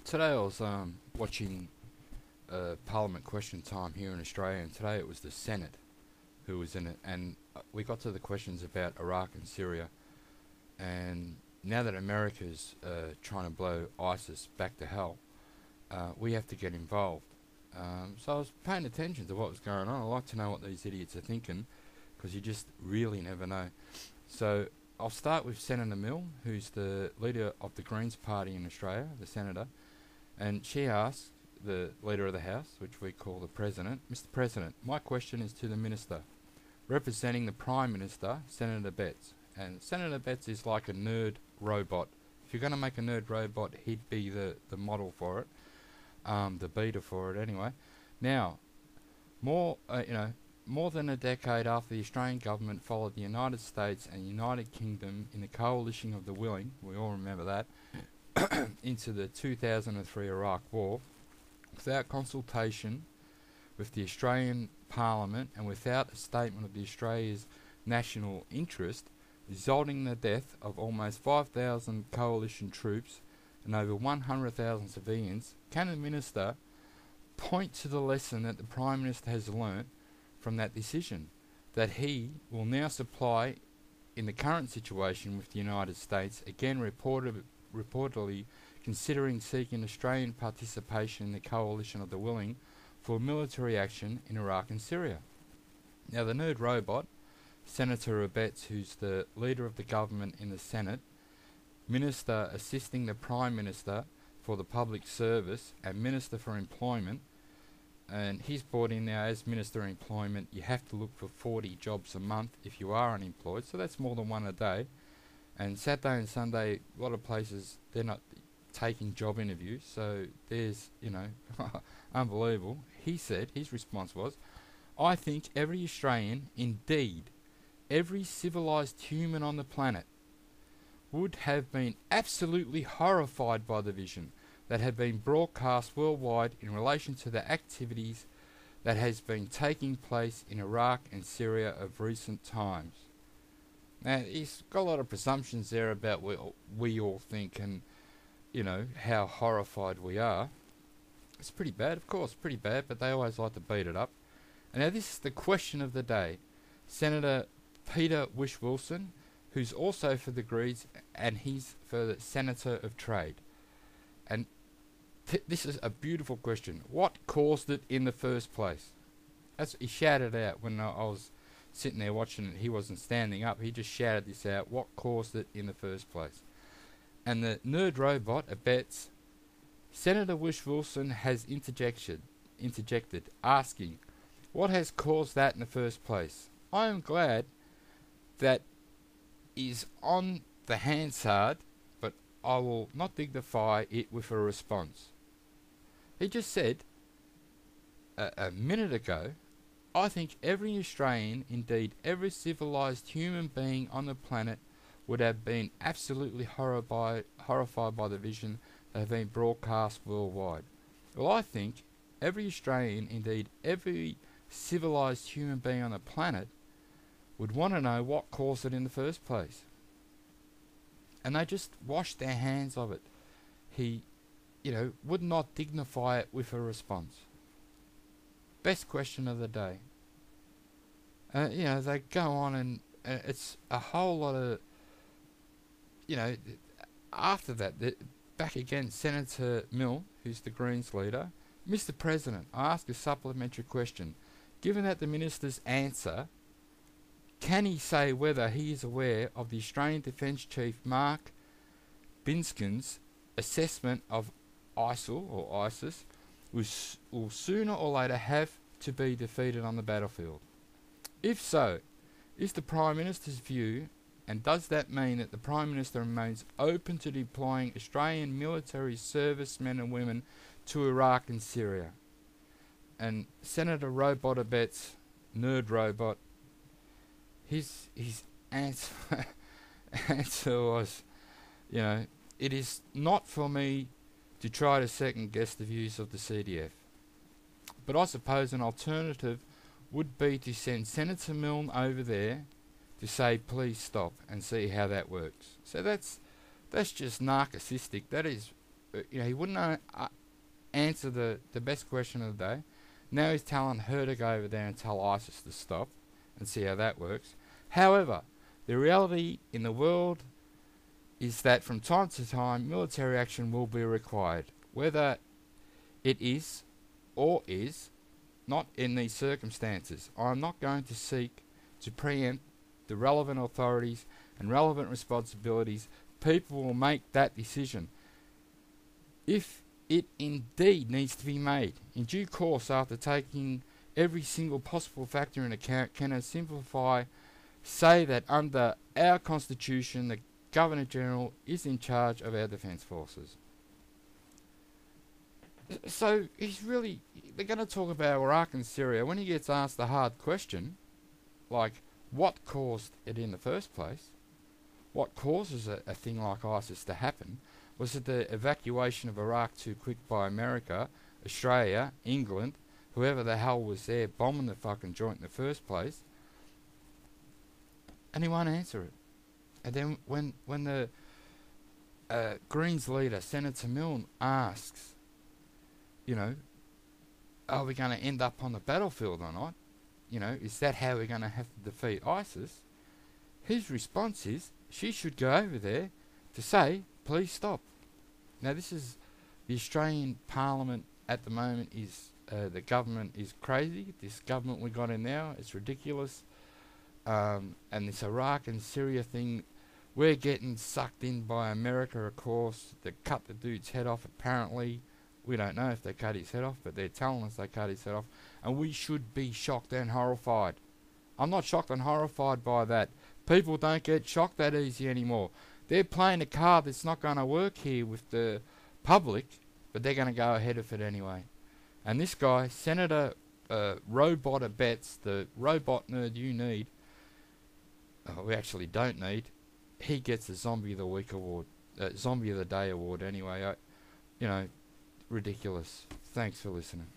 Today I was watching Parliament question time here in Australia, and today it was the Senate who was in it, and we got to the questions about Iraq and Syria, and now that America's trying to blow ISIS back to hell, we have to get involved. So I was paying attention to what was going on. I like to know what these idiots are thinking, because you just really never know. So I'll start with Senator Mill, who's the leader of the Greens Party in Australia, the senator, and she asked the Leader of the House, which we call the President, Mr. President, my question is to the Minister, representing the Prime Minister, Senator Abetz. And Senator Abetz is like a nerd robot. If you're going to make a nerd robot, he'd be the model for it, the beta for it anyway. Now, more than a decade after the Australian government followed the United States and United Kingdom in the coalition of the willing, we all remember that, into the 2003 Iraq War, without consultation with the Australian Parliament and without a statement of the Australia's national interest, resulting in the death of almost 5,000 coalition troops and over 100,000 civilians, can the Minister point to the lesson that the Prime Minister has learnt from that decision, that he will now supply in the current situation with the United States, again reportedly considering seeking Australian participation in the coalition of the willing for military action in Iraq and Syria. Now the nerd robot, Senator Abetz, who's the leader of the government in the Senate, Minister assisting the Prime Minister for the Public Service and Minister for Employment, and he's brought in now as Minister of Employment. You have to look for 40 jobs a month if you are unemployed, so that's more than one a day. And Saturday and Sunday, a lot of places, they're not taking job interviews, so there's, unbelievable. He said, his response was, I think every Australian, indeed, every civilised human on the planet, would have been absolutely horrified by the vision that had been broadcast worldwide in relation to the activities that has been taking place in Iraq and Syria of recent times. Now, he's got a lot of presumptions there about what we all think and, how horrified we are. It's pretty bad, of course, pretty bad, but they always like to beat it up. And now this is the question of the day. Senator Peter Wish-Wilson, who's also for the Greens, and he's for the Senator of Trade. And this is a beautiful question. What caused it in the first place? He shouted out when I was sitting there watching it. He wasn't standing up. He just shouted this out. What caused it in the first place? And the nerd robot, Abetz, Senator Wish-Wilson has interjected, asking, what has caused that in the first place? I am glad that is on the Hansard, but I will not dignify it with a response. He just said a minute ago, I think every Australian, indeed every civilised human being on the planet, would have been absolutely horrified by the vision that have been broadcast worldwide. Well, I think every Australian, indeed every civilised human being on the planet, would want to know what caused it in the first place. And they just washed their hands of it. He, would not dignify it with a response. Best question of the day. They go on and it's a whole lot of, after that, back again, Senator Mill, who's the Greens leader. Mr. President, I ask a supplementary question. Given that the Minister's answer, can he say whether he is aware of the Australian Defence Chief Mark Binskin's assessment of ISIL or ISIS will sooner or later have to be defeated on the battlefield? If so, is the Prime Minister's view, and does that mean that the Prime Minister remains open to deploying Australian military servicemen and women to Iraq and Syria? And Senator Robot Abetz, nerd robot, his answer was, it is not for me to try to second guess the views of the CDF. But I suppose an alternative would be to send Senator Milne over there to say please stop and see how that works. So that's just narcissistic. That is he wouldn't answer the best question of the day. Now he's telling her to go over there and tell ISIS to stop and see how that works. However, the reality in the world is that from time to time military action will be required, whether it is or is not in these circumstances. I am not going to seek to preempt the relevant authorities and relevant responsibilities. People will make that decision. If it indeed needs to be made in due course after taking every single possible factor into account, can I simplify say that under our Constitution the Governor General is in charge of our defence forces. So they're going to talk about Iraq and Syria. When he gets asked the hard question, like what caused it in the first place, what causes a thing like ISIS to happen, was it the evacuation of Iraq too quick by America, Australia, England, whoever the hell was there bombing the fucking joint in the first place? And he won't answer it. And then when the Greens leader, Senator Milne, asks, are we going to end up on the battlefield or not? Is that how we're going to have to defeat ISIS? His response is, she should go over there to say, please stop. Now this is, the Australian Parliament at the moment is, the government is crazy. This government we got in now, it's ridiculous. And this Iraq and Syria thing, we're getting sucked in by America, of course. They cut the dude's head off, apparently. We don't know if they cut his head off, but they're telling us they cut his head off. And we should be shocked and horrified. I'm not shocked and horrified by that. People don't get shocked that easy anymore. They're playing a card that's not going to work here with the public, but they're going to go ahead of it anyway. And this guy, Senator Robot Abetz, the robot nerd you need, we actually don't need, he gets the Zombie of the Week award, Zombie of the Day award anyway. Ridiculous. Thanks for listening.